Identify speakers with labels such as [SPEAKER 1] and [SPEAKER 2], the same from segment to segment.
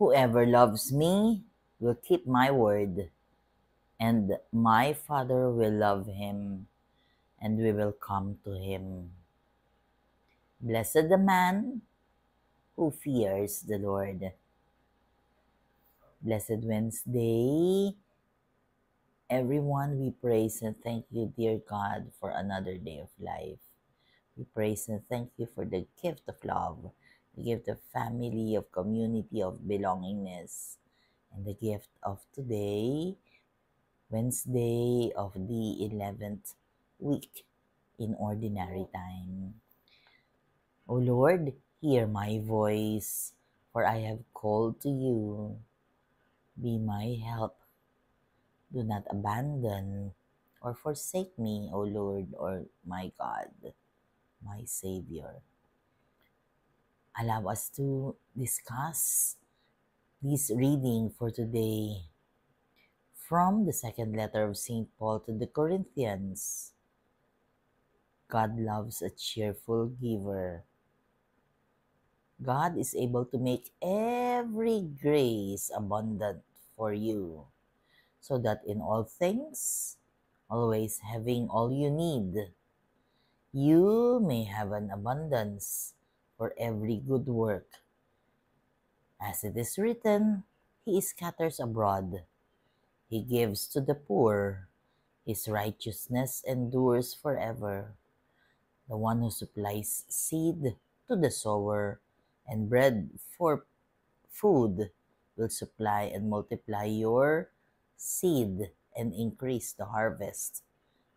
[SPEAKER 1] Whoever loves me will keep my word, and my Father will love him, and we will come to him. Blessed the man who fears the Lord. Blessed Wednesday. Everyone, we praise and thank you, dear God, for another day of life. We praise and thank you for the gift of love, the gift of family, of community, of belongingness, and the gift of today, Wednesday of the 11th week in ordinary time. O Lord, hear my voice, for I have called to you. Be my help. Do not abandon or forsake me, O Lord, or my God, my Savior. Allow us to discuss this reading for today from the second letter of St. Paul to the Corinthians. God loves a cheerful giver. God is able to make every grace abundant for you, so that in all things, always having all you need, you may have an abundance for every good work. As it is written, He scatters abroad, He gives to the poor, His righteousness endures forever. The one who supplies seed to the sower and bread for food will supply and multiply your seed and increase the harvest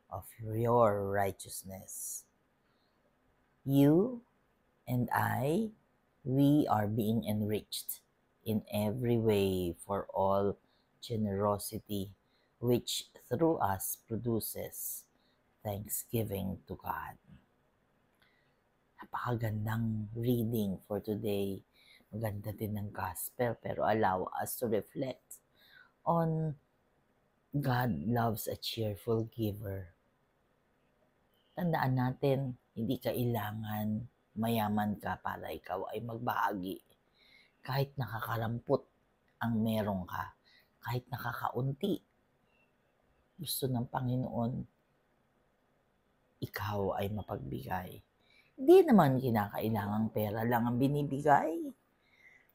[SPEAKER 1] of your righteousness. You and I, we are being enriched in every way for all generosity, which through us produces thanksgiving to God. Napakagandang reading for today. Maganda din ng gospel, pero allow us to reflect on God loves a cheerful giver. Tandaan natin, hindi kailangan mayaman ka para ikaw ay magbahagi. Kahit nakakarampot ang meron ka, kahit nakakaunti, gusto ng Panginoon, ikaw ay mapagbigay. Hindi naman kinakailangang pera lang ang binibigay.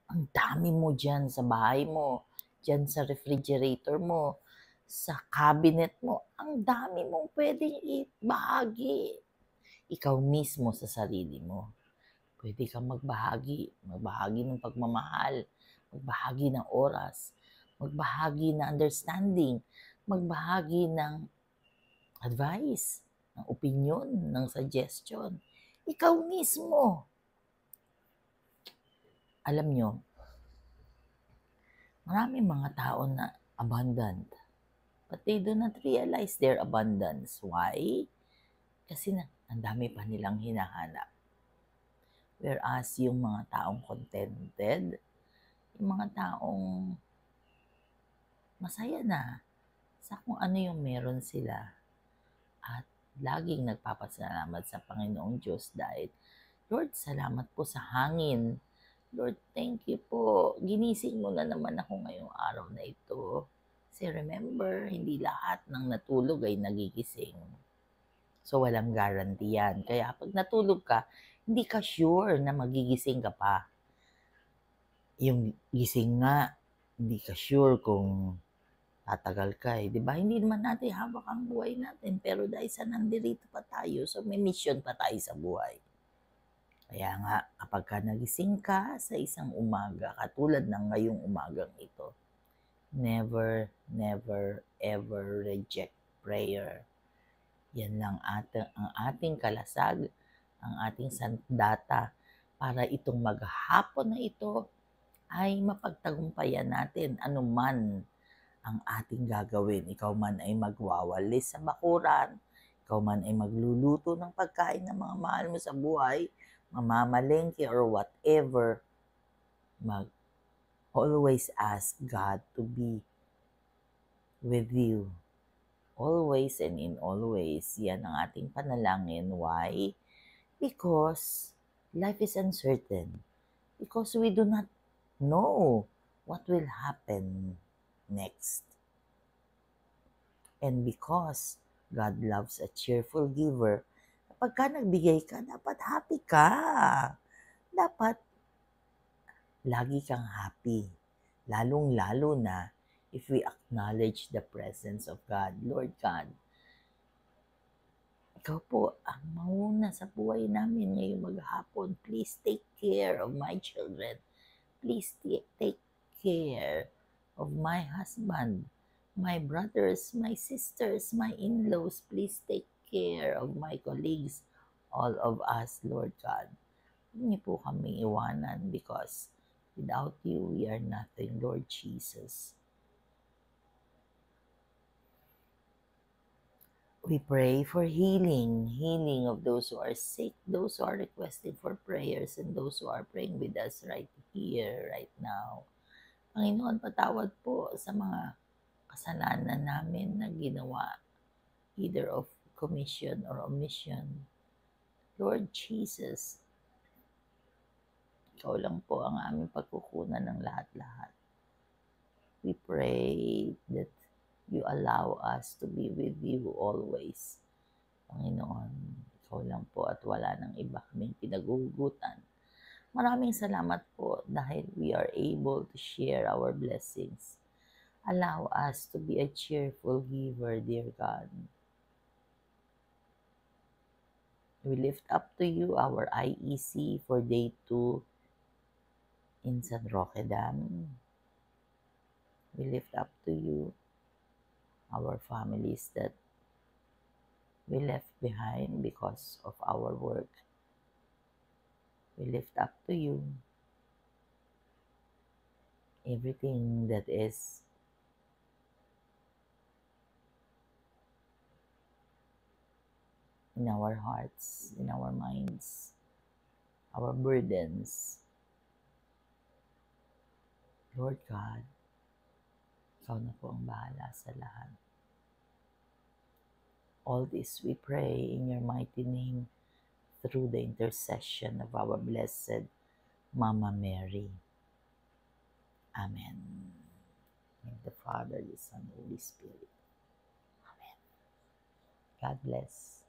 [SPEAKER 1] Ang dami mo dyan sa bahay mo, dyan sa refrigerator mo, sa cabinet mo, ang dami mong pwedeng ibahagi. Ikaw mismo sa sarili mo. Pwede kang magbahagi ng pagmamahal, magbahagi ng oras, magbahagi ng understanding, magbahagi ng advice, ng opinion, ng suggestion. Ikaw mismo. Alam nyo, maraming mga tao na abundant, but they do not realize their abundance. Why? Kasi ang dami pa nilang hinahanap. Whereas yung mga taong contented, yung mga taong masaya na sa kung ano yung meron sila at laging nagpapasalamat sa Panginoong Diyos dahil, Lord, salamat po sa hangin. Lord, thank you po. Ginising mo na naman ako ngayong araw na ito. Kasi remember, hindi lahat ng natulog ay nagigising. So, walang guarantee yan. Kaya pag natulog ka, hindi ka sure na magigising ka pa. Yung gising nga, hindi ka sure kung tatagal ka eh. Diba? Hindi naman natin hawak ang buhay natin. Pero dahil sa nandirito pa tayo, so may mission pa tayo sa buhay. Kaya nga, kapag ka nagising ka sa isang umaga, katulad ng ngayong umagang ito, never, never, ever reject prayer. Yan lang ang ating kalasag, ang ating sandata para itong maghapon na ito ay mapagtagumpayan natin anuman ang ating gagawin. Ikaw man ay magwawalis sa bakuran, ikaw man ay magluluto ng pagkain ng mga mahal mo sa buhay, mamamalengke or whatever, always ask God to be with you. Always and in all ways. Yan ang ating panalangin. Why? Because life is uncertain. Because we do not know what will happen next. And because God loves a cheerful giver, kapag ka nagbigay ka, dapat happy ka. Dapat lagi kang happy. Lalong-lalo na if we acknowledge the presence of God. Lord God, ikaw po ang mauna sa buhay namin ngayong maghapon. Please take care of my children. Please take care of my husband, my brothers, my sisters, my in-laws. Please take care of my colleagues, all of us, Lord God. Hindi po kami iwanan because without you, we are nothing, Lord Jesus. We pray for healing of those who are sick, those who are requesting for prayers, and those who are praying with us right here, right now. Panginoon, patawad po sa mga kasalanan namin na ginawa, either of commission or omission. Lord Jesus, ikaw lang po ang aming pagkukunan ng lahat-lahat. We pray that you allow us to be with you always. Panginoon, ikaw lang po at wala nang iba kaming pinagugutan. Maraming salamat po dahil we are able to share our blessings. Allow us to be a cheerful giver, dear God. We lift up to you our IEC for day 2 in San Roque Dam. We lift up to you our families that we left behind because of our work. We lift up to you everything that is in our hearts, in our minds, our burdens. Lord God, ikaw na po ang bahala sa lahat. All this we pray in your mighty name through the intercession of our blessed Mama Mary. Amen. In the Father, the Son, and the Holy Spirit. Amen. God bless.